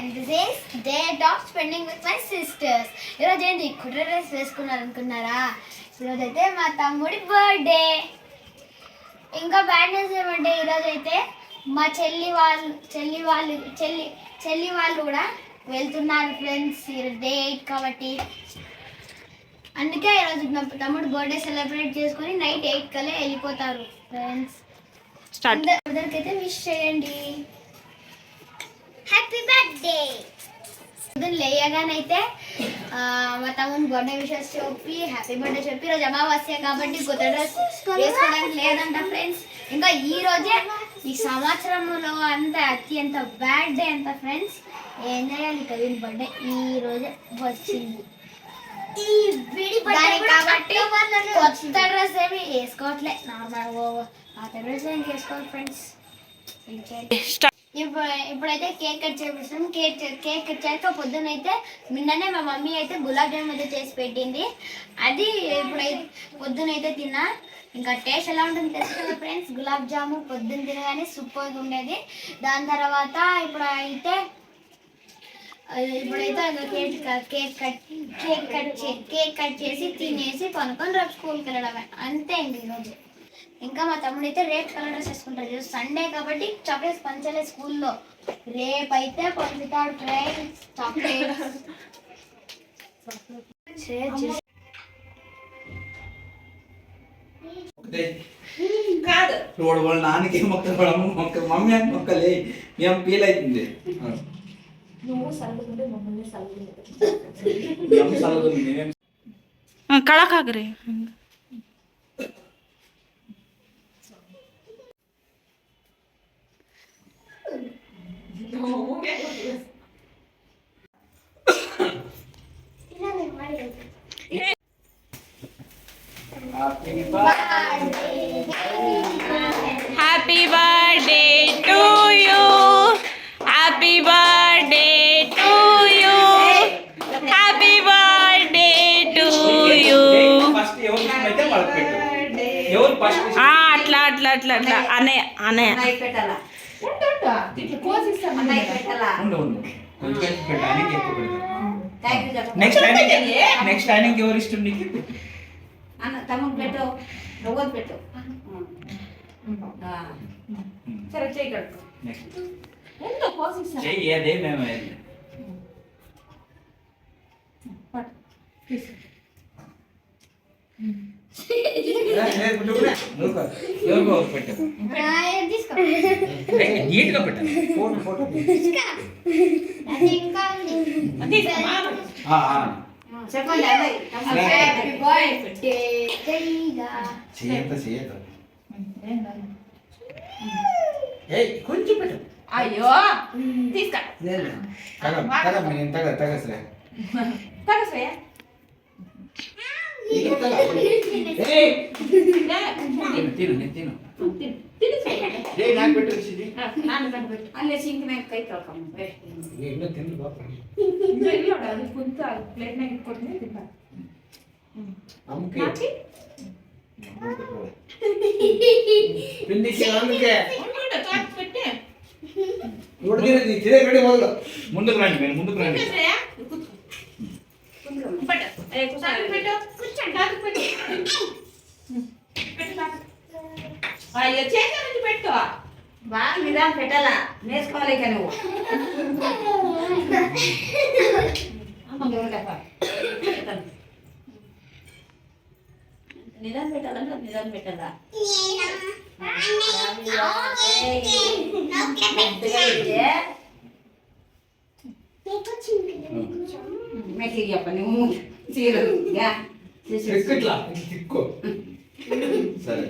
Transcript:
and this is date of spending with my sisters. ఈరోజు ఏంటి కుట్ర డ్రెస్ వేసుకున్నారు అనుకున్నారా? ఈరోజు అయితే మా తమ్ముడి బర్త్డే. ఇంకా బ్యాడ్ న్యూస్ ఏమంటే ఈరోజు అయితే మా చెల్లి వాళ్ళు కూడా వెళ్తున్నారు ఫ్రెండ్స్. ఈరోజు డేట్ కాబట్టి అందుకే ఈరోజు మా తమ్ముడు బర్త్డే సెలబ్రేట్ చేసుకొని నైట్ 8 కల్లా వెళ్ళిపోతారు ఫ్రెండ్స్. అందరికైతే విష్ చేయండి, హ్యాపీ బర్త్డే. పొద్దున్న లేయగానైతే మా తమ్ముని బర్త్డే విషెస్ చెప్పి హ్యాపీ బర్త్డే చెప్పి ఈరోజు అమావాస్య కాబట్టి కొత్త డ్రెస్ వేసుకోవడానికి లేదంట ఫ్రెండ్స్. ఇంకా ఈ రోజే ఈ సంవత్సరంలో అంత అత్యంత బ్యాడ్ డే అంత ఫ్రెండ్స్. ఏం చేయాలి కదా బర్త్డే ఈ రోజే వచ్చింది కాబట్టి కొత్త డ్రెస్ ఏమి వేసుకోవట్లే, నార్మల్ పాత డ్రెస్ ఏం వేసుకోవాలి ఫ్రెండ్స్. ఇప్పుడైతే కేక్ కట్ చేపిస్తాం. కేక్ కట్ చేయక పొద్దునైతే నిన్ననే మా మమ్మీ అయితే గులాబ్ జామున్ అయితే చేసి పెట్టింది. అది ఇప్పుడైతే పొద్దునైతే తిన్నా. ఇంకా టేస్ట్ ఎలా ఉంటుంది తెలుసు కదా ఫ్రెండ్స్. గులాబ్ జామున్ పొద్దున్న తినగానే సూపర్గా ఉండేది. దాని తర్వాత ఇప్పుడైతే కేక్ కట్ చేసి తినేసి పనుకొని రేపు స్కూల్కి వెళ్ళడమే అంతే. ఈరోజు ఇంకా మా తమ్ముడు అయితే రెడ్ కలర్ డ్రెస్ వేసుకుంటాడు. ఈరోజు సండే కాబట్టి చాక్లెట్స్ పంచలే స్కూల్లో. రేపైతే పంచుతాడు ఫ్రెండ్స్ చాక్లెట్స్. వాళ్ళ నాన్నకి మమ్మీ అని మొక్కలే మేము ఫీల్ అవుతుంది. కళాకాగరే happy birthday to you, happy birthday to you, happy birthday to you. అట్లా అట్లా అట్లా అట్లా అనే అనే నెక్స్ట్ టైమింగ్ ఎవరు ఇష్టం నీకు? తమ్ముడు పెట్టు, నువ్వు పెట్టు. సరే చేయి కట్టు. అదే మేము నీట్ గా పెట్టాలి. ఫోటో చెప్పండి కొంచెం పెట్టు. అయ్యో తీసుకా అల్లే సింక్ నాకు కై కలకమ్మ ప్లేట్ నాకు కొట్టినే తింటా. ముందుకు రండి, మీరు ముందుకు రండి. అయ్యో చేతి నుంచి పెట్టు. బాగా నిదానం పెట్టాలా, నేర్చుకోవాలి ఇక నువ్వు. నిదానం పెట్టాలంటే నిదానం పెట్టాలా. మెట్టికి చెప్పండి నువ్వు సరే